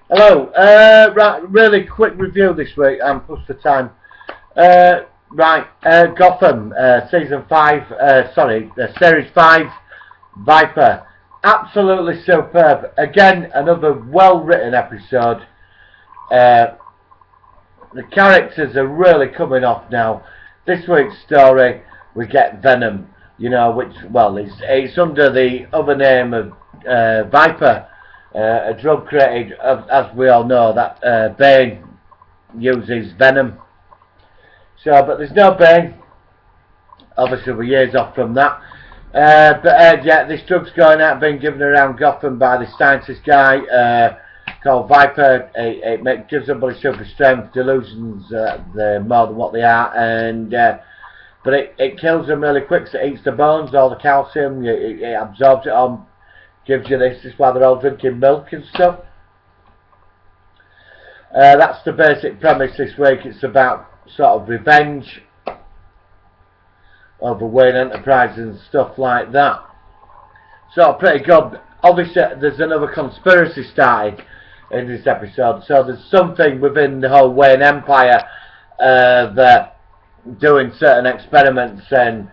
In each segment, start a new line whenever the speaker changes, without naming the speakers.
Hello. Right, really quick review this week. I'm pushed for time. Right, Gotham, season 5. Sorry, series 5. Viper, absolutely superb. Again, another well-written episode. Uh, the characters are really coming off now. This week's story, we get Venom. You know, which it's under the other name of Viper. A drug created, as we all know, that Bane uses venom. So, but there's no Bane. Obviously, we're years off from that. Yeah, this drug's going out, being given around Gotham by this scientist guy called Viper. It gives somebody super strength, delusions, they're more than what they are, and but it kills them really quick. So it eats the bones, all the calcium, it absorbs it all, gives you this. This is why they're all drinking milk and stuff. That's the basic premise this week. It's about sort of revenge over Wayne Enterprises and stuff like that. So pretty good. Obviously, there's another conspiracy started in this episode. So there's something within the whole Wayne Empire that doing certain experiments and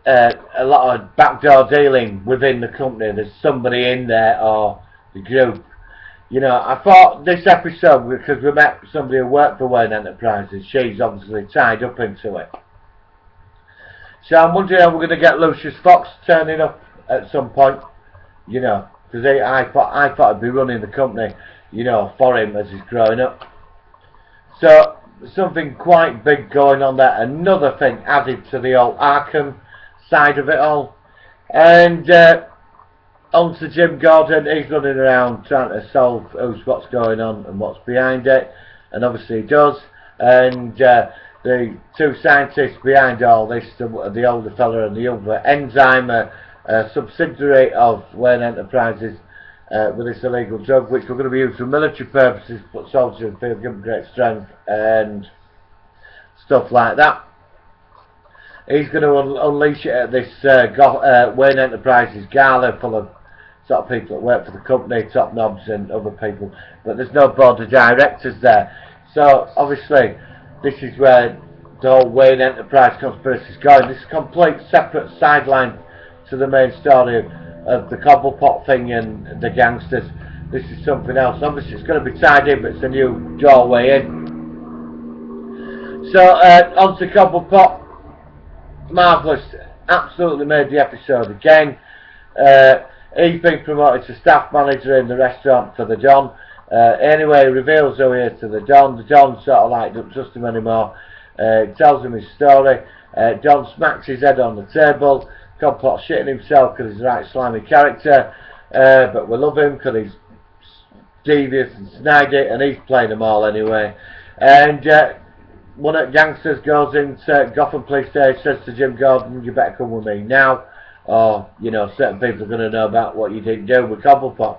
a lot of backdoor dealing within the company. There's somebody in there or the group. You know, I thought this episode, because we met somebody who worked for Wayne Enterprises, she's obviously tied up into it. So I'm wondering how we're going to get Lucius Fox turning up at some point, you know, because I thought I'd be running the company, you know, for him as he's growing up. So something quite big going on there. Another thing added to the old Arkham side of it all. And on to Jim Gordon. He's running around trying to solve what's going on and what's behind it, and obviously he does. And the two scientists behind all this, the older fella and the younger, Enzyme, a subsidiary of Wayne Enterprises, with this illegal drug, which we're going to be used for military purposes, put soldiers in the field, give them great strength and stuff like that. He's going to unleash it at this Wayne Enterprises gala full of sort of people that work for the company, top knobs and other people, but there's no board of directors there. So obviously this is where the whole Wayne Enterprise conspiracy is going. This is a complete separate sideline to the main story of the Cobblepot thing and the gangsters. This is something else. Obviously it's going to be tied in, but it's a new doorway in. So on to Cobblepot. Marvellous, absolutely made the episode again. He's been promoted to staff manager in the restaurant for the Don. Anyway, he reveals who he is to the Don. The Don sort of like don't trust him anymore. Tells him his story. Don smacks his head on the table. Cobblepot's shitting himself because he's a right slimy character. But we love him because he's devious and snidey, and he's playing them all anyway. And one of the gangsters goes into Gotham Police Station, says to Jim Gordon, you better come with me now, or, you know, certain people are going to know about what you didn't do with Cobblepot.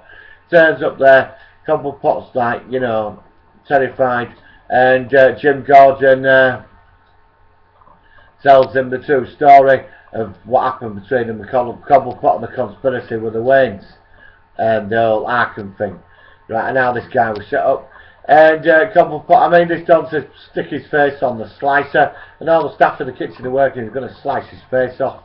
Turns up there, Cobblepot's like, you know, terrified, and Jim Gordon tells him the true story of what happened between him and Cobblepot and the conspiracy with the Waynes, and the whole Arkham thing. Right, and how this guy was set up. And Cobblepot, I mean, this dog to stick his face on the slicer, and all the staff in the kitchen are working, he's going to slice his face off.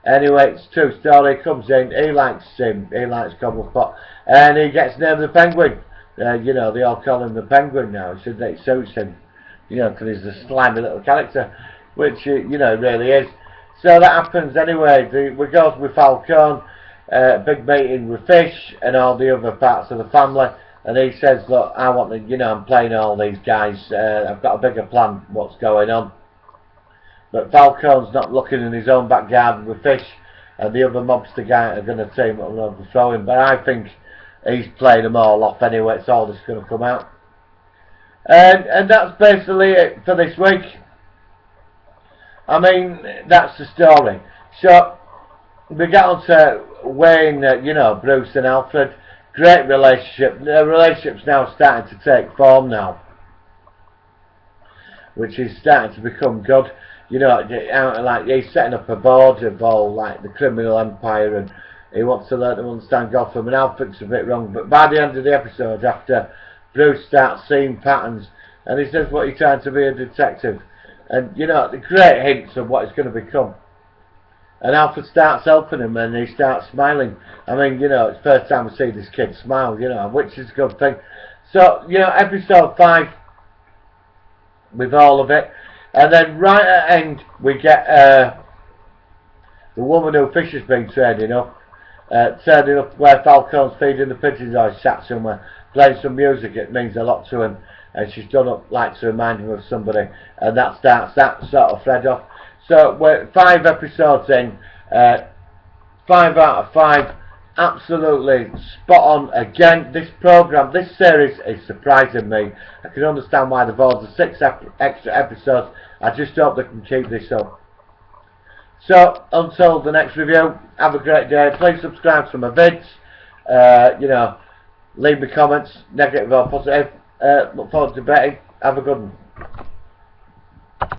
Anyway, it's a true story. He comes in, he likes him, he likes Cobblepot, and he gets named the Penguin. You know, they all call him the Penguin now. He said that it suits him, you know, because he's a slimy little character, which, you know, really is. So that happens anyway. We go with Falcone, big meeting with Fish and all the other parts of the family. And he says, look, I want to, you know, I'm playing all these guys, I've got a bigger plan, what's going on. But Falcone's not looking in his own back garden with Fish, and the other mobster guy are going to team up and overthrow him. But I think he's playing them all off anyway, it's all that's going to come out. And that's basically it for this week. I mean, that's the story. So, we get on to Wayne, you know, Bruce and Alfred. Great relationship. The relationship's now starting to take form now, which is starting to become good. You know, like he's setting up a board of all like the criminal empire, and he wants to learn to understand Gotham, and Alfred's a bit wrong. But by the end of the episode, after Bruce starts seeing patterns, and he says, what are you trying to be, a detective? And, you know, the great hints of what it's going to become. And Alfred starts helping him, and he starts smiling. I mean, you know, it's the first time we see this kid smile, you know, which is a good thing. So, you know, episode 5, with all of it. And then right at the end, we get the woman who Fisher's been training up where Falcone's feeding the pigeons, or sat somewhere, playing some music. It means a lot to him. And she's done up like to remind him of somebody. And that starts that sort of thread off. So we're 5 episodes in, 5 out of 5, absolutely spot on. Again, this programme, this series is surprising me. I can understand why they've ordered 6 extra episodes. I just hope they can keep this up. So, until the next review, have a great day. Please subscribe to my vids. You know, leave me comments, negative or positive. Look forward to debating. Have a good one.